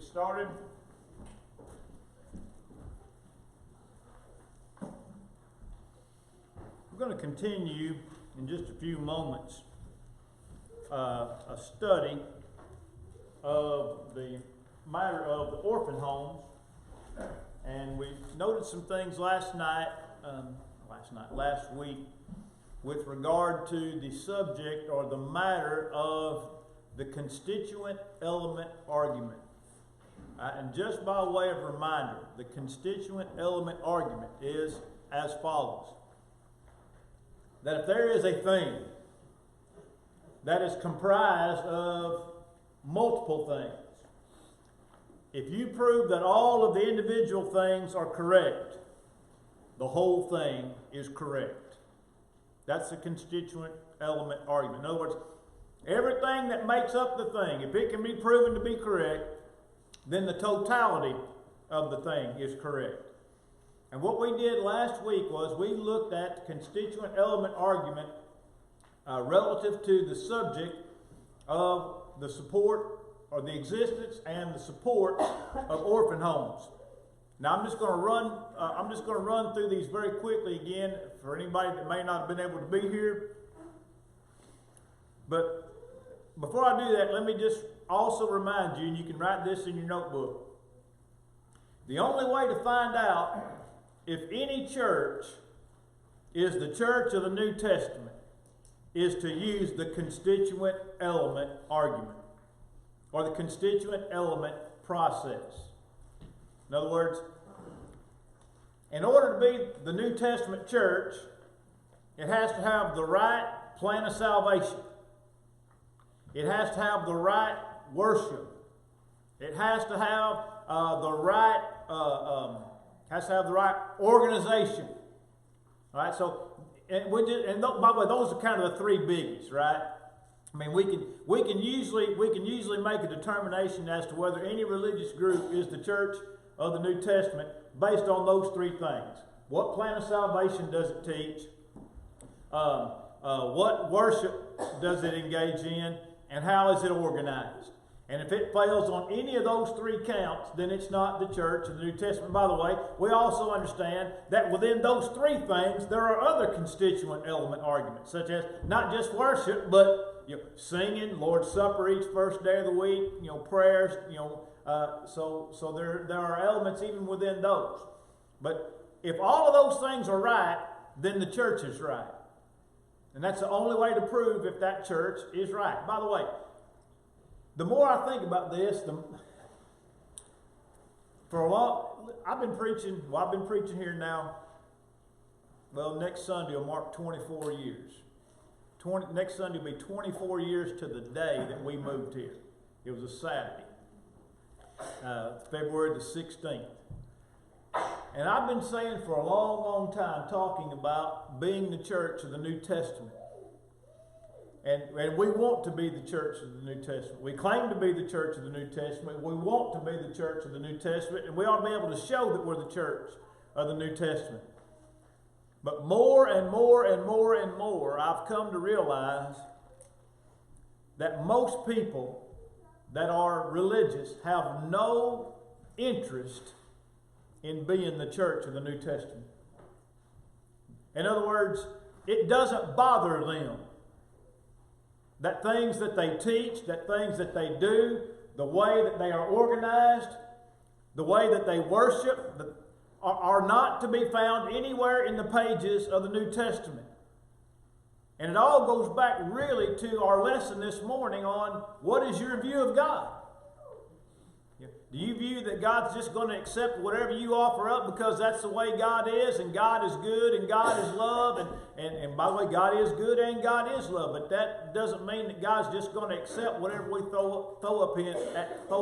started. We're going to continue in just a few moments a study of the matter of the orphan homes, and we noted some things last week with regard to the subject or the matter of the constituent element argument. And just by way of reminder, the constituent element argument is as follows: that if there is a thing that is comprised of multiple things, if you prove that all of the individual things are correct, the whole thing is correct. That's the constituent element argument. In other words, everything that makes up the thing, if it can be proven to be correct, then the totality of the thing is correct. And what we did last week was we looked at the constituent element argument relative to the subject of the support or the existence and the support of orphan homes. Now I'm just going to run through these very quickly again for anybody that may not have been able to be here. But before I do that, let me just also remind you, and you can write this in your notebook. The only way to find out if any church is the church of the New Testament is to use the constituent element argument or the constituent element process. In other words, in order to be the New Testament church, it has to have the right plan of salvation. It has to have the right worship. It has to have the right organization. All right. So, by the way, those are kind of the three biggies, right? I mean, we can usually make a determination as to whether any religious group is the church of the New Testament based on those three things. What plan of salvation does it teach? What worship does it engage in? And how is it organized? And if it fails on any of those three counts, then it's not the church of the New Testament. By the way, we also understand that within those three things, there are other constituent element arguments, such as not just worship, but singing, Lord's Supper each first day of the week, prayers, so there are elements even within those. But if all of those things are right, then the church is right. And that's the only way to prove if that church is right. By the way, the more I think about this, I've been preaching here now. Well, next Sunday will mark 24 years. Next Sunday will be 24 years to the day that we moved here. It was a Saturday, February the 16th. And I've been saying for a long, long time, talking about being the church of the New Testament. And we want to be the church of the New Testament. We claim to be the church of the New Testament. We want to be the church of the New Testament. And we ought to be able to show that we're the church of the New Testament. But more and more and more and more, I've come to realize that most people that are religious have no interest in being the church of the New Testament. In other words, it doesn't bother them that things that they teach, that things that they do, the way that they are organized, the way that they worship, are not to be found anywhere in the pages of the New Testament. And it all goes back really to our lesson this morning on what is your view of God? Do you view that God's just going to accept whatever you offer up because that's the way God is, and God is good, and God is love, and by the way, God is good and God is love, but that doesn't mean that God's just going to accept whatever we throw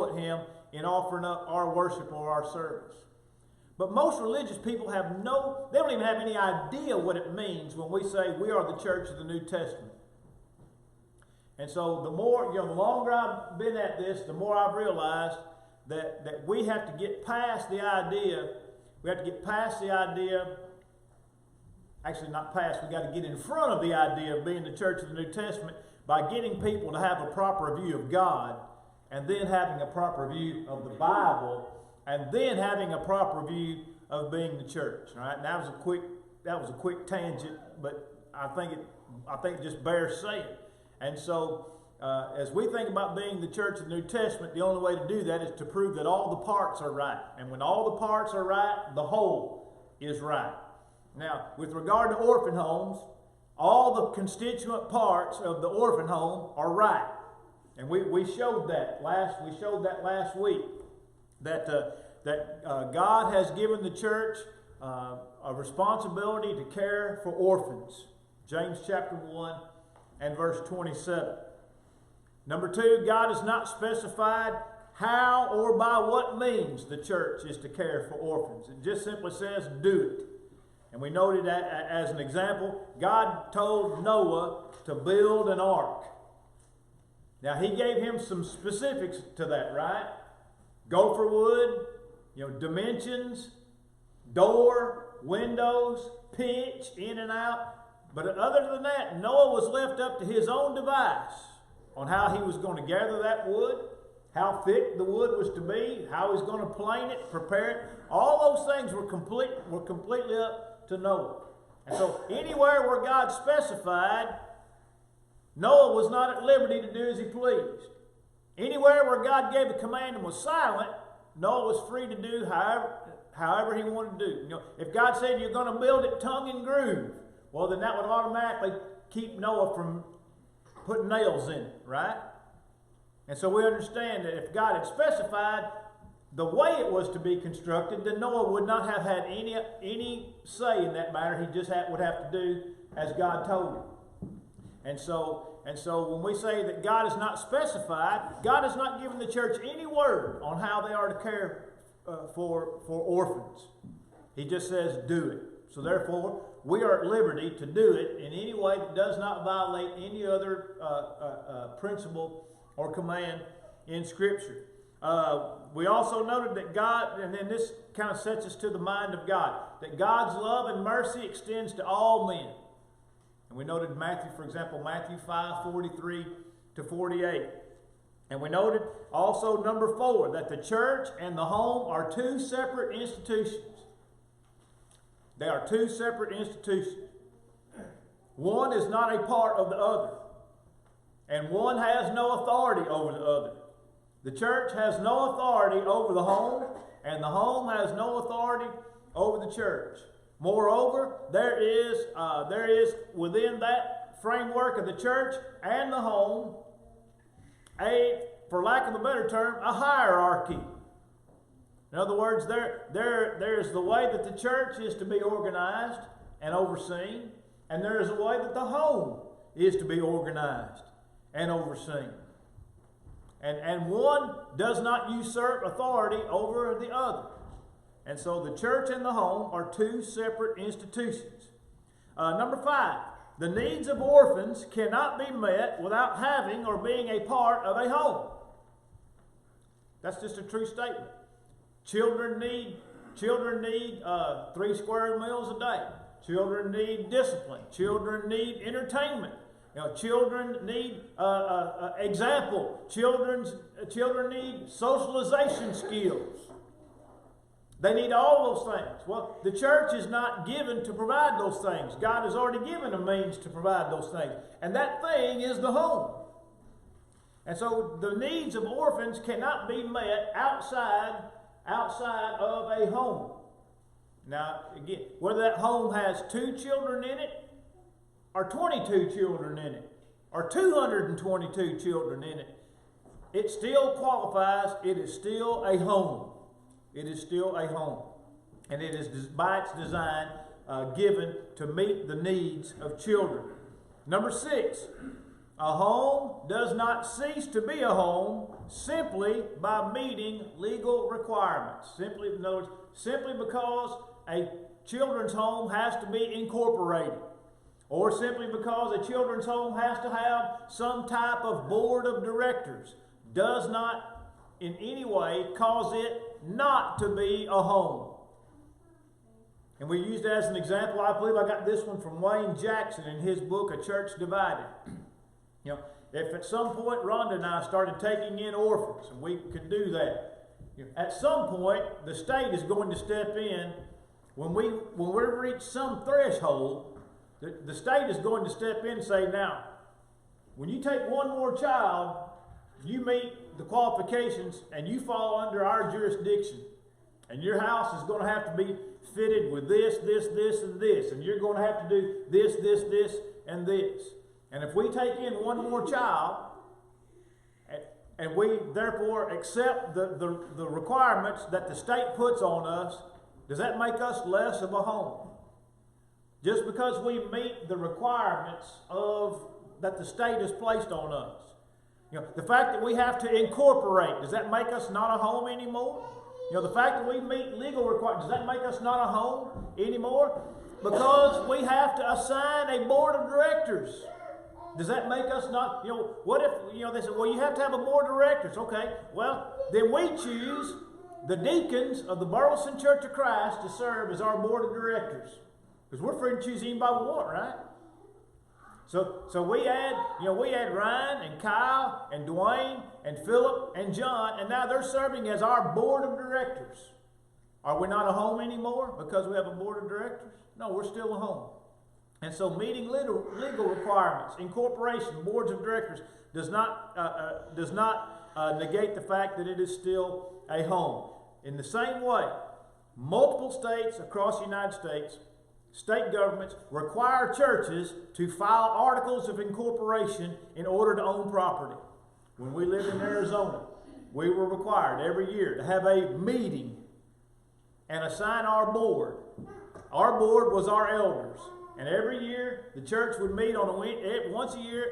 at Him in offering up our worship or our service. But most religious people they don't even have any idea what it means when we say we are the church of the New Testament. And so the longer I've been at this, the more I've realized that we have to get past the idea, actually not past, we got to get in front of the idea of being the church of the New Testament by getting people to have a proper view of God and then having a proper view of the Bible, and then having a proper view of being the church. All right, and that was a quick tangent, but I think it just bears saying. And so, as we think about being the church of the New Testament, the only way to do that is to prove that all the parts are right. And when all the parts are right, the whole is right. Now, with regard to orphan homes, all the constituent parts of the orphan home are right. And we showed that last week, that God has given the church a responsibility to care for orphans. James chapter 1 and verse 27. Number 2, God has not specified how or by what means the church is to care for orphans. It just simply says, do it. And we noted that as an example, God told Noah to build an ark. Now, he gave him some specifics to that, right? Gopher wood, dimensions, door, windows, pitch, in and out. But other than that, Noah was left up to his own device on how he was going to gather that wood, how thick the wood was to be, how he was going to plane it, prepare it. All those things were completely up to Noah. And so anywhere where God specified, Noah was not at liberty to do as he pleased. Anywhere where God gave a command and was silent, Noah was free to do however he wanted to do. If God said you're going to build it tongue and groove, well, then that would automatically keep Noah from putting nails in it, right? And so we understand that if God had specified the way it was to be constructed, then Noah would not have had any say in that matter. He just would have to do as God told him. And so when we say that God is not specified, God has not given the church any word on how they are to care for orphans. He just says, do it. So therefore, we are at liberty to do it in any way that does not violate any other principle or command in Scripture. We also noted that God, and then this kind of sets us to the mind of God, that God's love and mercy extends to all men. And we noted Matthew, for example, Matthew 5:43 to 48. And we noted also number 4, that the church and the home are two separate institutions. They are two separate institutions. One is not a part of the other. And one has no authority over the other. The church has no authority over the home, and the home has no authority over the church. Moreover, there is within that framework of the church and the home, for lack of a better term, a hierarchy. In other words, there's the way that the church is to be organized and overseen, and there is a way that the home is to be organized and overseen. And one does not usurp authority over the other. And so the church and the home are two separate institutions. Number 5, the needs of orphans cannot be met without having or being a part of a home. That's just a true statement. Children need 3 square meals a day. Children need discipline. Children need entertainment. Children need example. Children need socialization skills. They need all those things. Well, the church is not given to provide those things. God has already given a means to provide those things. And that thing is the home. And so the needs of orphans cannot be met outside of a home. Now, again, whether that home has 2 children in it, or 22 children in it, or 222 children in it, it still qualifies. It is still a home. It is still a home. And it is, by its design, given to meet the needs of children. Number 6, a home does not cease to be a home simply by meeting legal requirements. In other words, simply because a children's home has to be incorporated, or simply because a children's home has to have some type of board of directors, does not in any way cause it not to be a home. And we used it as an example. I believe I got this one from Wayne Jackson in his book, A Church Divided. You know, if at some point Rhonda and I started taking in orphans, and we could do that, at some point the state is going to step in. When we reach some threshold, the state is going to step in and say, now, when you take one more child, you meet the qualifications and you fall under our jurisdiction. And your house is going to have to be fitted with this, this, this, and this. And you're going to have to do this, this, this, and this. And if we take in one more child, and we therefore accept the requirements that the state puts on us, does that make us less of a home? Just because we meet the requirements that the state has placed on us. You know, the fact that we have to incorporate, does that make us not a home anymore? You know, the fact that we meet legal requirements, does that make us not a home anymore? Because we have to assign a board of directors. Does that make us not, you know, what if, you know, they said, well, you have to have a board of directors. Okay, well, then we choose the deacons of the Burleson Church of Christ to serve as our board of directors. Because we're free to choose anybody we want, right? So we add Ryan and Kyle and Dwayne and Philip and John, and now they're serving as our board of directors. Are we not a home anymore because we have a board of directors? No, we're still a home. And so meeting legal requirements, incorporation, boards of directors does not negate the fact that it is still a home. In the same way, multiple states across the United States, state governments require churches to file articles of incorporation in order to own property. When we lived in Arizona, we were required every year to have a meeting and assign our board. Our board was our elders. And every year, the church would meet on once a year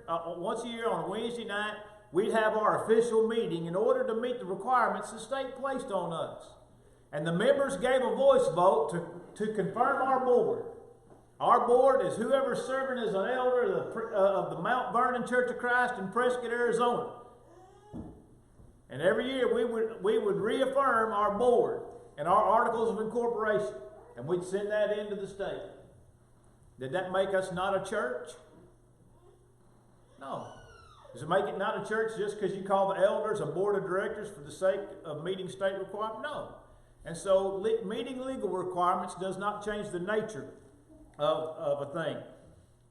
on a Wednesday night. We'd have our official meeting in order to meet the requirements the state placed on us. And the members gave a voice vote to confirm our board. Our board is whoever's serving as an elder of the Mount Vernon Church of Christ in Prescott, Arizona. And every year we would reaffirm our board and our articles of incorporation. And we'd send that into the state. Did that make us not a church? No. Does it make it not a church just because you call the elders a board of directors for the sake of meeting state requirements? No. And so meeting legal requirements does not change the nature of a thing.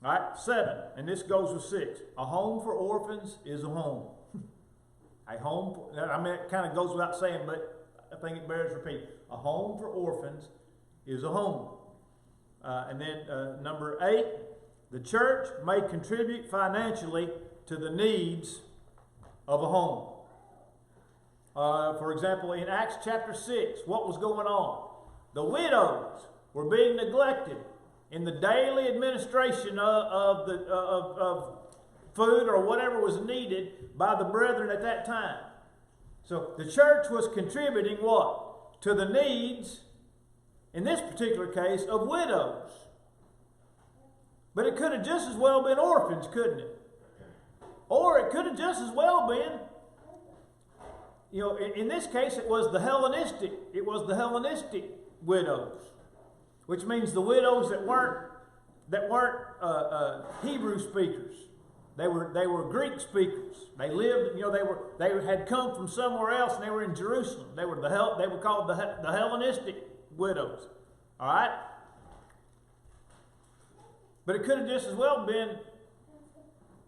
All right, 7, and this goes with 6. A home for orphans is a home. A home, it kind of goes without saying, but I think it bears repeating. A home for orphans is a home. And then number 8, the church may contribute financially to the needs of a home. For example, in Acts chapter 6, what was going on? The widows were being neglected in the daily administration of food or whatever was needed by the brethren at that time. So the church was contributing what? To the needs, in this particular case, of widows. But it could have just as well been orphans, couldn't it? Or it could have just as well been, you know, in this case it was the Hellenistic widows, which means the widows that weren't Hebrew speakers. They were Greek speakers. They lived, you know, they had come from somewhere else and they were in Jerusalem. They were called the Hellenistic widows. All right? But it could have just as well been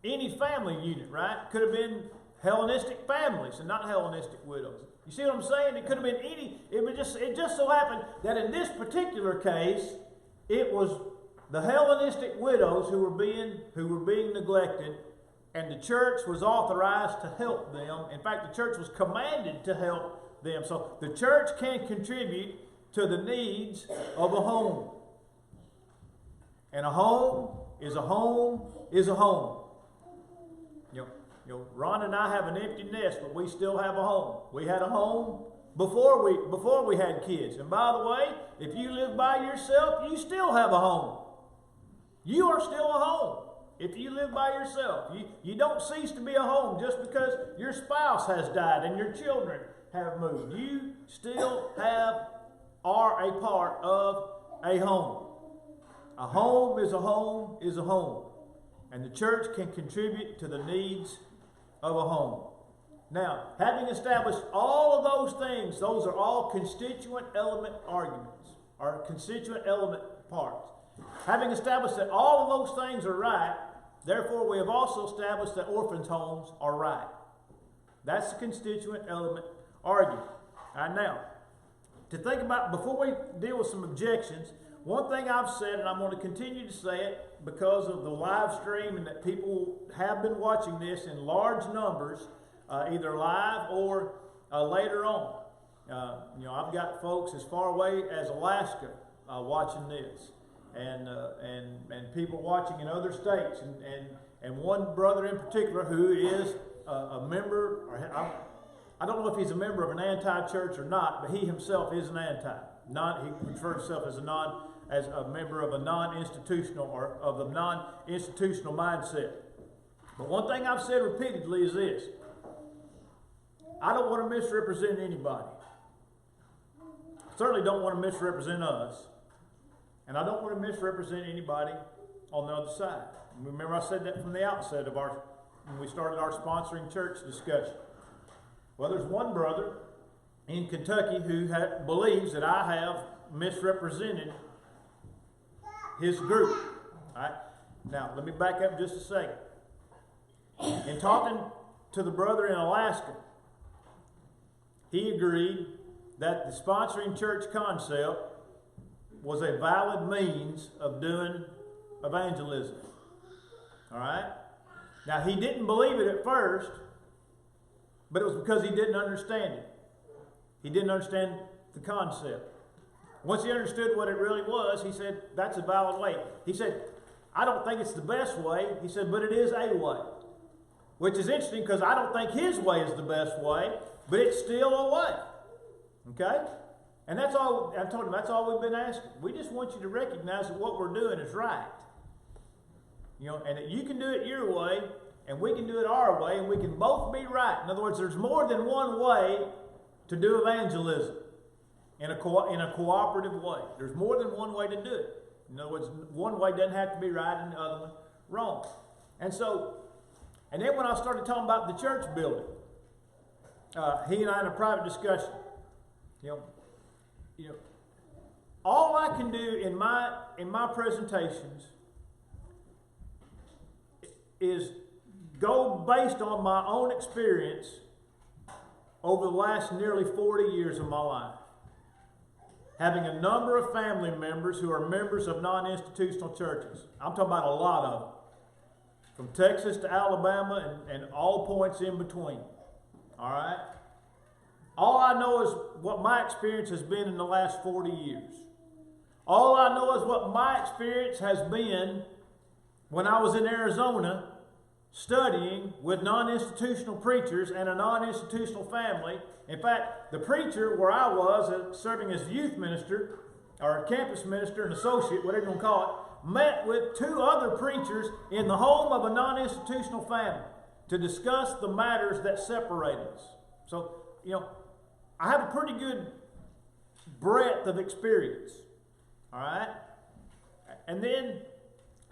any family unit, right? It could have been Hellenistic families and not Hellenistic widows. You see what I'm saying? It could have been any. It just so happened that in this particular case, it was the Hellenistic widows who were being neglected, and the church was authorized to help them. In fact, the church was commanded to help them. So the church can contribute to the needs of a home. And a home is a home is a home. You know, Ron and I have an empty nest, but we still have a home. We had a home before we had kids. And by the way, if you live by yourself, you still have a home. You are still a home if you live by yourself. You don't cease to be a home just because your spouse has died and your children have moved. You still are a part of a home. A home is a home is a home. And the church can contribute to the needs of a home. Now, having established all of those things, those are all constituent element arguments, or constituent element parts. Having established that all of those things are right, therefore we have also established that orphans' homes are right. That's the constituent element argument. All right, now, to think about, before we deal with some objections, one thing I've said, and I'm going to continue to say it because of the live stream and that people have been watching this in large numbers, either live or later on. I've got folks as far away as Alaska watching this, and people watching in other states, and one brother in particular who is a member, or I don't know if he's a member of an anti-church or not, but he himself is an anti. He refers himself as a member of a non-institutional or of the non-institutional mindset. But one thing I've said repeatedly is this: I don't want to misrepresent anybody. I certainly don't want to misrepresent us, and I don't want to misrepresent anybody on the other side. Remember, I said that from the outset of when we started our sponsoring church discussion. Well, there's one brother in Kentucky who believes that I have misrepresented his group. All right? Now, let me back up just a second. In talking to the brother in Alaska, he agreed that the sponsoring church concept was a valid means of doing evangelism. All right? Now, he didn't believe it at first, but it was because he didn't understand it. He didn't understand the concept. Once he understood what it really was, he said, that's a valid way. He said, I don't think it's the best way. He said, but it is a way. Which is interesting because I don't think his way is the best way, but it's still a way. Okay? And that's all, I told him, that's all we've been asking. We just want you to recognize that what we're doing is right. And that you can do it your way, and we can do it our way, and we can both be right. In other words, there's more than one way to do evangelism in a cooperative way. There's more than one way to do it. In other words, one way doesn't have to be right and the other one wrong. And then when I started talking about the church building, he and I in a private discussion, all I can do in my presentations is go based on my own experience over the last nearly 40 years of my life. Having a number of family members who are members of non-institutional churches. I'm talking about a lot of them. From Texas to Alabama and all points in between. All right? All I know is what my experience has been in the last 40 years. All I know is what my experience has been when I was in Arizona studying with non-institutional preachers and a non-institutional family. In fact, the preacher where I was serving as youth minister or campus minister and associate, whatever you want to call it, met with two other preachers in the home of a non-institutional family to discuss the matters that separate us. So, I have a pretty good breadth of experience. All right? And then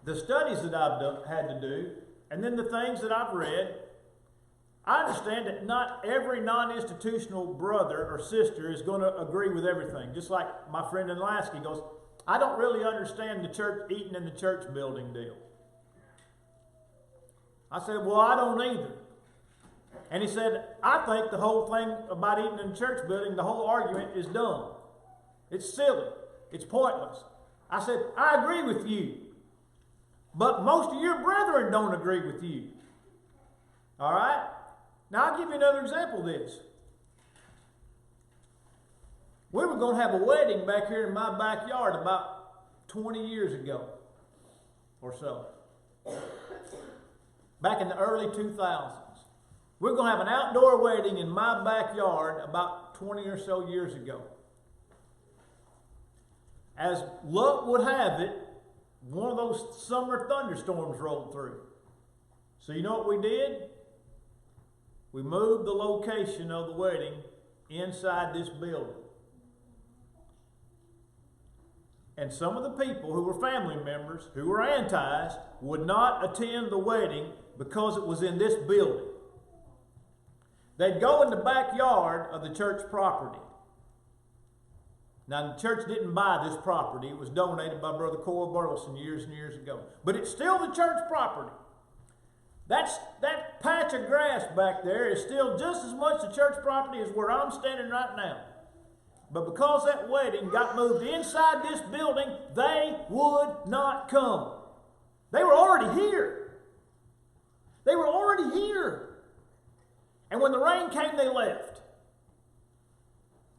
the studies that I've had to do, and then the things that I've read, I understand that not every non-institutional brother or sister is going to agree with everything. Just like my friend in Alaska goes, I don't really understand the church eating in the church building deal. I said, well, I don't either. And he said, I think the whole thing about eating in the church building, the whole argument is dumb. It's silly. It's pointless. I said, I agree with you. But most of your brethren don't agree with you. All right? Now, I'll give you another example of this. We were going to have a wedding back here in my backyard about 20 years ago or so. Back in the early 2000s. We're going to have an outdoor wedding in my backyard about 20 or so years ago. As luck would have it, one of those summer thunderstorms rolled through. So you know what we did? We moved the location of the wedding inside this building. and some of the people who were family members, who were antis, would not attend the wedding because it was in this building. They'd go in the backyard of the church property. Now, the church didn't buy this property. It was donated by Brother Cole Burleson years and years ago. But it's still the church property. That patch of grass back there is still just as much the church property as where I'm standing right now. But because that wedding got moved inside this building, they would not come. They were already here. They were already here. And when the rain came, they left.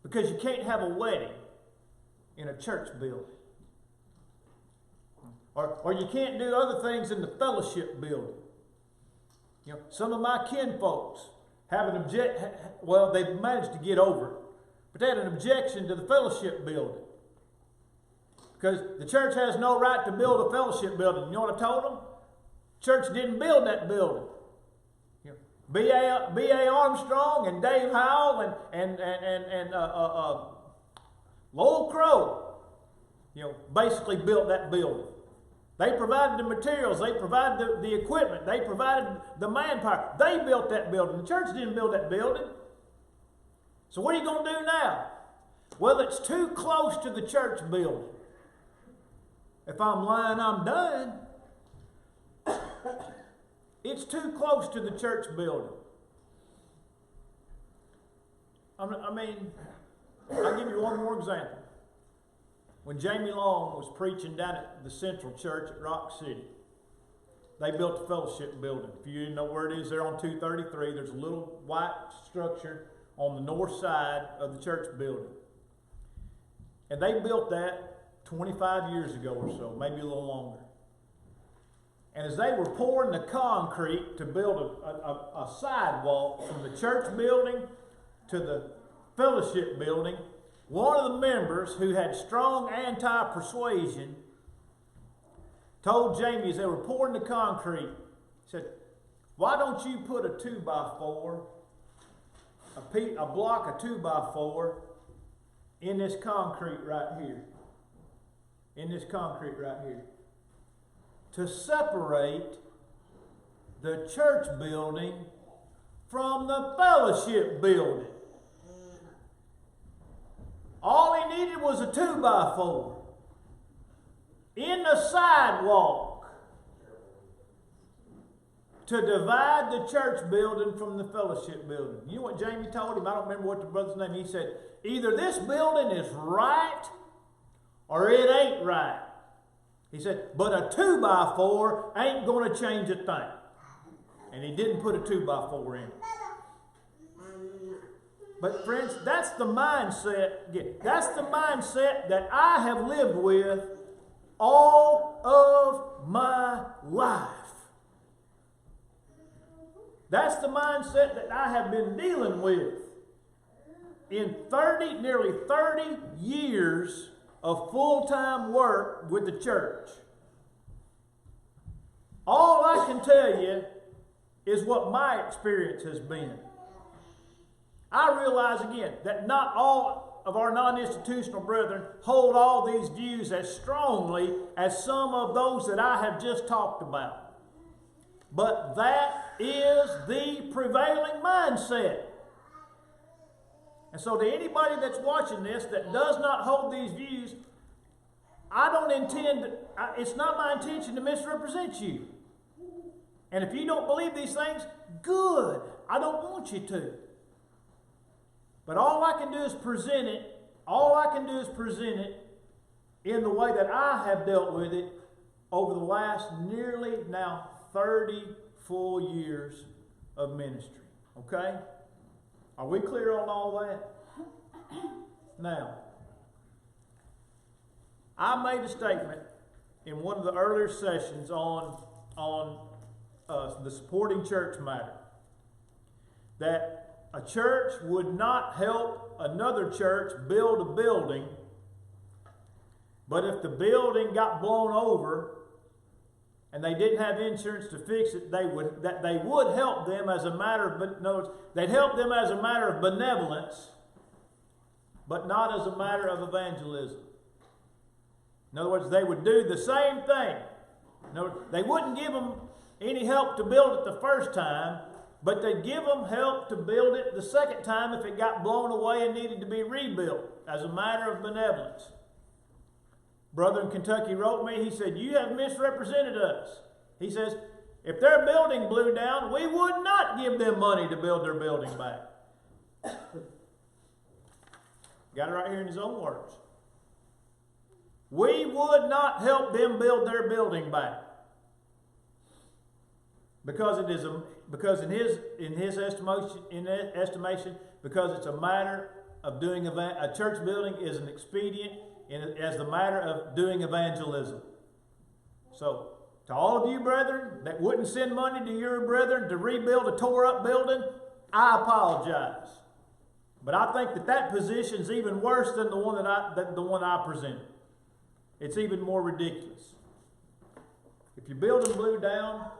Because you can't have a wedding in a church building. Or you can't do other things in the fellowship building. You know, some of my kinfolks have an well, they've managed to get over it. But they had an objection to the fellowship building. Because the church has no right to build a fellowship building. You know what I told them? Church didn't build that building. You know, B.A. Armstrong and Dave Howell and Lowell Crow, you know, basically built that building. They provided the materials. They provided the equipment. They provided the manpower. They built that building. The church didn't build that building. So what are you going to do now? Well, it's too close to the church building. If I'm lying, I'm done. It's too close to the church building. I mean, I'll give you one more example. When Jamie Long was preaching down at the Central Church at Rock City, they built a fellowship building. If you didn't know where it is, there on 233, there's a little white structure on the north side of the church building. And they built that 25 years ago or so, maybe a little longer. And as they were pouring the concrete to build a sidewalk from the church building to the fellowship building, one of the members who had strong anti-persuasion told Jamie as they were pouring the concrete, he said, "Why don't you put a 2x4, a block of 2x4 in this concrete right here? In this concrete right here. To separate the church building from the fellowship building." All he needed was a 2x4 in the sidewalk to divide the church building from the fellowship building. You know what Jamie told him? I don't remember what the brother's name. He said, "Either this building is right or it ain't right." He said, "But a 2x4 ain't going to change a thing." And he didn't put a 2x4 in it. But friends, that's the mindset. That's the mindset that I have lived with all of my life. That's the mindset that I have been dealing with in nearly 30 years of full-time work with the church. All I can tell you is what my experience has been. I realize again that not all of our non-institutional brethren hold all these views as strongly as some of those that I have just talked about. But that is the prevailing mindset. And so to anybody that's watching this that does not hold these views, it's not my intention to misrepresent you. And if you don't believe these things, good. I don't want you to. But all I can do is present it. All I can do is present it in the way that I have dealt with it over the last nearly now 30 full years of ministry. Okay? Are we clear on all that? Now, I made a statement in one of the earlier sessions on the supporting church matter that a church would not help another church build a building, but if the building got blown over and they didn't have insurance to fix it, they would help them as a matter of they'd help them as a matter of benevolence, but not as a matter of evangelism. In other words, they would do the same thing. In other words, they wouldn't give them any help to build it the first time, but they'd give them help to build it the second time if it got blown away and needed to be rebuilt as a matter of benevolence. Brother in Kentucky wrote me, he said, "You have misrepresented us." He says, "If their building blew down, we would not give them money to build their building back." Got it right here in his own words. We would not help them build their building back. Because in his estimation, because it's a matter of doing a church building is an expedient as the matter of doing evangelism. So, to all of you brethren that wouldn't send money to your brethren to rebuild a tore up building, I apologize. But I think that position is even worse than the one I presented. It's even more ridiculous. If your building blew down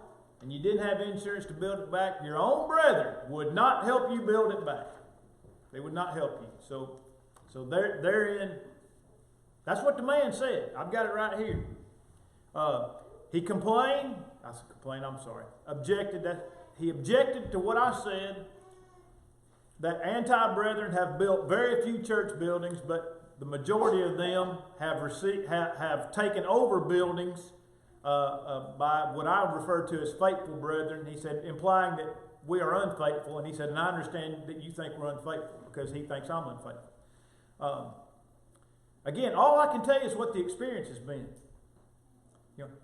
and you didn't have insurance to build it back, your own brethren would not help you build it back. They would not help you. So therein, that's what the man said. I've got it right here. He complained. He objected to what I said, that anti-brethren have built very few church buildings, but the majority of them have taken over buildings by what I would refer to as faithful brethren. He said, implying that we are unfaithful, and he said, and I understand that you think we're unfaithful because he thinks I'm unfaithful. Again, all I can tell you is what the experience has been.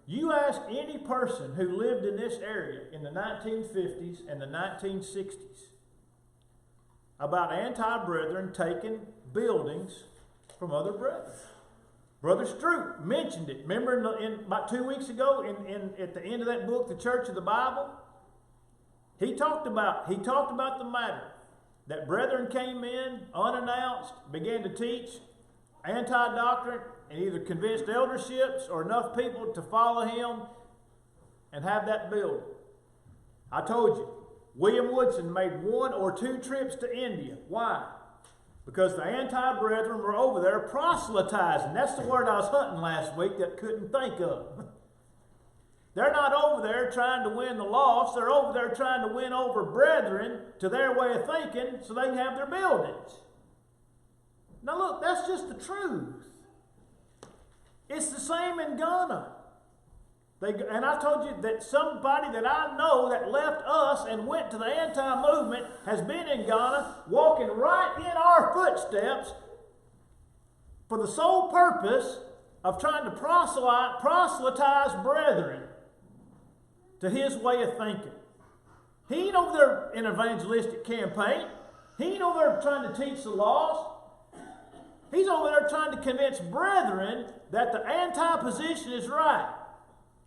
You ask any person who lived in this area in the 1950s and the 1960s about anti-brethren taking buildings from other brethren. Brother Stroop mentioned it. Remember about 2 weeks ago at the end of that book, The Church of the Bible? He talked about the matter that brethren came in unannounced, began to teach anti-doctrine, and either convinced elderships or enough people to follow him and have that building. I told you, William Woodson made 1 or 2 trips to India. Why? Because the anti-brethren were over there proselytizing. That's the word I was hunting last week that I couldn't think of. They're not over there trying to win the lost. They're over there trying to win over brethren to their way of thinking so they can have their buildings. Now look, that's just the truth. It's the same in Ghana. And I told you that somebody that I know that left us and went to the anti-movement has been in Ghana, walking right in our footsteps for the sole purpose of trying to proselytize brethren to his way of thinking. He ain't over there in an evangelistic campaign. He ain't over there trying to teach the laws. He's over there trying to convince brethren that the anti-position is right.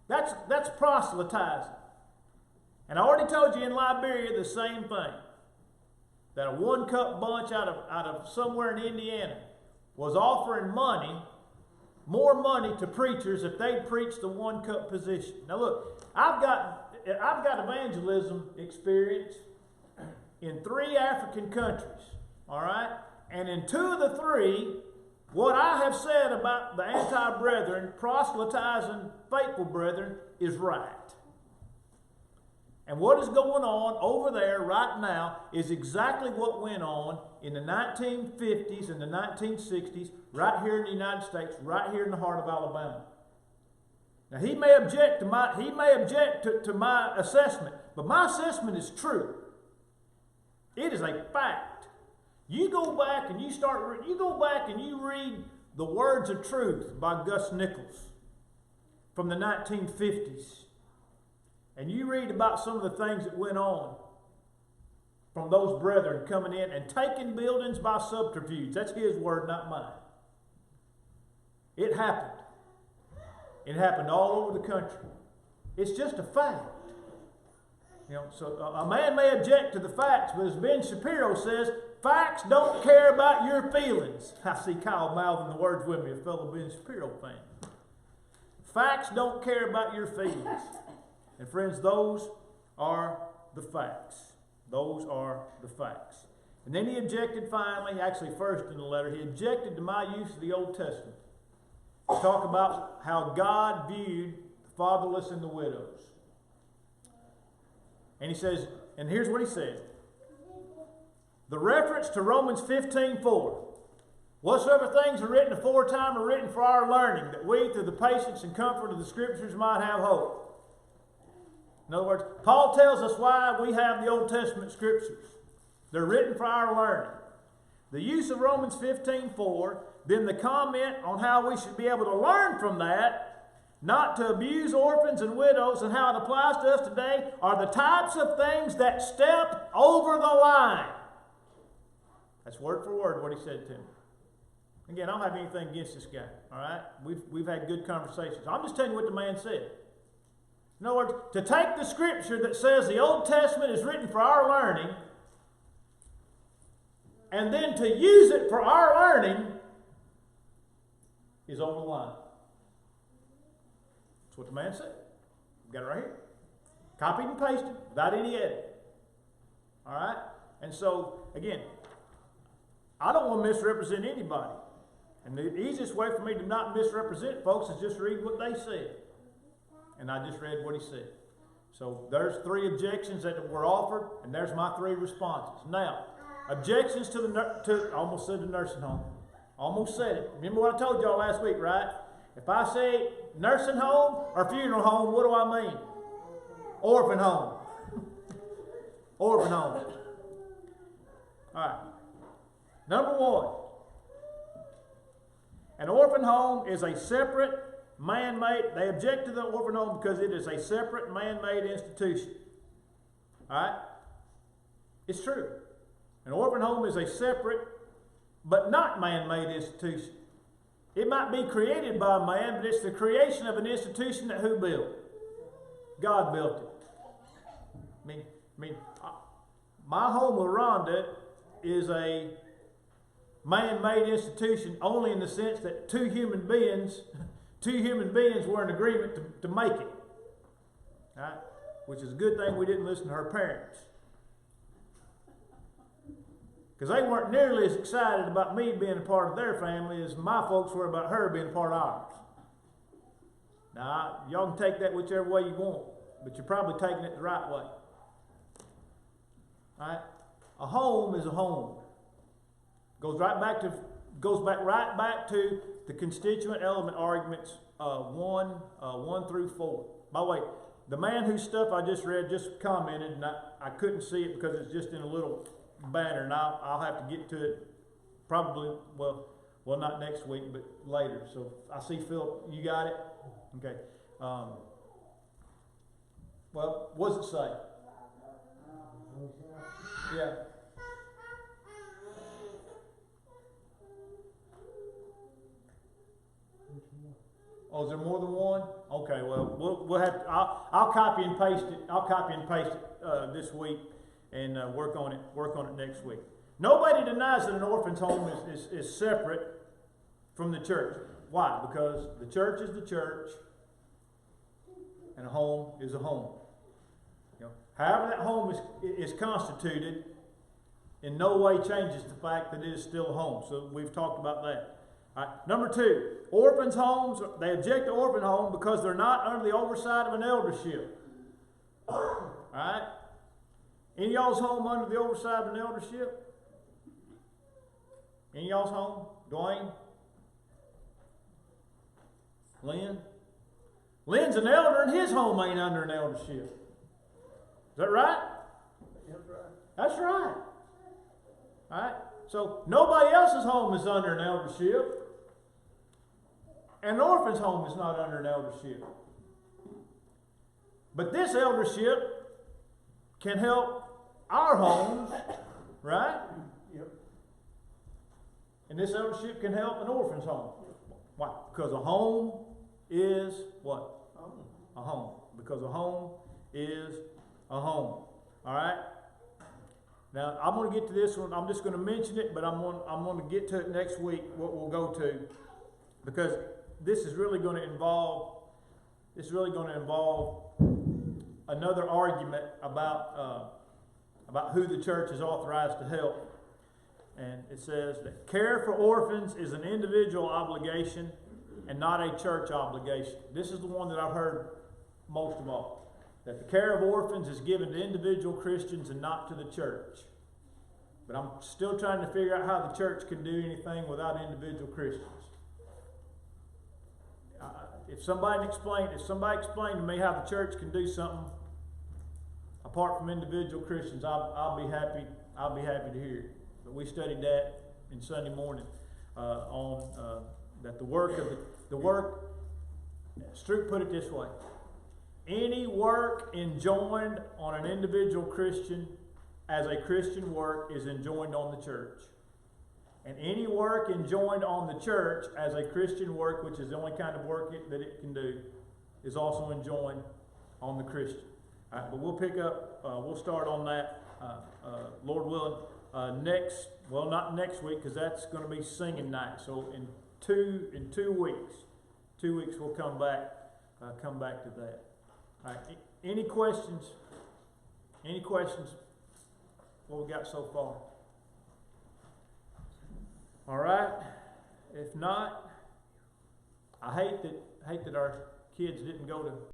That's proselytizing. And I already told you in Liberia the same thing. That a one-cup bunch out of somewhere in Indiana was offering more money to preachers if they'd preach the one-cup position. Now look, I've got evangelism experience in 3 African countries. All right? And in 2 of the 3, what I have said about the anti-brethren, proselytizing faithful brethren, is right. And what is going on over there right now is exactly what went on in the 1950s and the 1960s, right here in the United States, right here in the heart of Alabama. Now he may object to my assessment, but my assessment is true. It is a fact. You go back and you read The Words of Truth by Gus Nichols from the 1950s. And you read about some of the things that went on from those brethren coming in and taking buildings by subterfuge. That's his word, not mine. It happened. It happened all over the country. It's just a fact. So a man may object to the facts, but as Ben Shapiro says, facts don't care about your feelings. I see Kyle mouthing the words with me, a fellow Ben Shapiro fan. Facts don't care about your feelings. And friends, those are the facts. Those are the facts. And then he objected finally, actually first in the letter, he objected to my use of the Old Testament. talk about how God viewed the fatherless and the widows. And he says, and here's what he said. The reference to Romans 15:4. Whatsoever things are written aforetime are written for our learning, that we, through the patience and comfort of the Scriptures, might have hope. In other words, Paul tells us why we have the Old Testament Scriptures. They're written for our learning. The use of Romans 15:4, then the comment on how we should be able to learn from that, not to abuse orphans and widows, and how it applies to us today, are the types of things that step over the line. That's word for word what he said to me. Again, I don't have anything against this guy, all right? We've had good conversations. I'm just telling you what the man said. In other words, to take the Scripture that says the Old Testament is written for our learning, and then to use it for our learning, is over the line. That's what the man said. You've got it right here. Copied and pasted, without any edit. All right? And so, again, I don't want to misrepresent anybody. And the easiest way for me to not misrepresent folks is just read what they said. And I just read what he said. So there's 3 objections that were offered, and there's my 3 responses. Now, objections to I almost said the nursing home. Almost said it. Remember what I told y'all last week, right? If I say nursing home or funeral home, what do I mean? Orphan home. Orphan home. All right. Number 1. An orphan home is a separate, man-made. They object to the orphan home because it is a separate, man-made institution. All right? It's true. An orphan home is a separate, but not man-made institution. It might be created by a man, but it's the creation of an institution that who built? God built it. My home, LaRonda, is a man-made institution only in the sense that two human beings were in agreement to make it. Right? Which is a good thing we didn't listen to her parents. Because they weren't nearly as excited about me being a part of their family as my folks were about her being a part of ours. Now, y'all can take that whichever way you want, but you're probably taking it the right way. All right? A home is a home. Goes right back to the constituent element arguments 1 through 4. By the way, the man whose stuff I just read just commented, and I couldn't see it because it's just in a little banner, and I'll have to get to it probably, well not next week, but later. So I see Phil, you got it? Okay. Well, what does it say? Yeah. Oh, is there more than one? Okay, well, we'll have to, I'll copy and paste it. I'll copy and paste it this week and work on it next week. Nobody denies that an orphan's home is separate from the church. Why? Because the church is the church and a home is a home. You know, however that home is constituted in no way changes the fact that it is still a home. So we've talked about that. All right. Number 2, orphans' homes, they object to orphan home because they're not under the oversight of an eldership. All right? Any y'all's home under the oversight of an eldership? Any y'all's home? Dwayne? Lynn? Lynn's an elder and his home ain't under an eldership. Is that right? That's right. That's right. All right? So nobody else's home is under an eldership. And an orphan's home is not under an eldership. But this eldership can help our homes, right? Yep. And this eldership can help an orphan's home. Why? Because a home is what? A home. Because a home is a home. All right? Now, I'm going to get to this one. I'm just going to mention it, but I'm going to get to it next week, what we'll go to. Because this is really going to involve another argument about who the church is authorized to help. And it says that care for orphans is an individual obligation and not a church obligation. This is the one that I've heard most of all. That the care of orphans is given to individual Christians and not to the church. But I'm still trying to figure out how the church can do anything without individual Christians. If somebody explained to me how the church can do something apart from individual Christians, I'll be happy. I'll be happy to hear it. But we studied that in Sunday morning on that the work. Stroop put it this way: any work enjoined on an individual Christian as a Christian work is enjoined on the church. And any work enjoined on the church as a Christian work, which is the only kind of work that it can do, is also enjoined on the Christian. All right, but we'll pick up, we'll start on that, Lord willing, not next week, because that's going to be singing night. So in 2 weeks, we'll come back to that. All right, any questions? Any questions? What we got so far? All right. If not, I hate that our kids didn't go to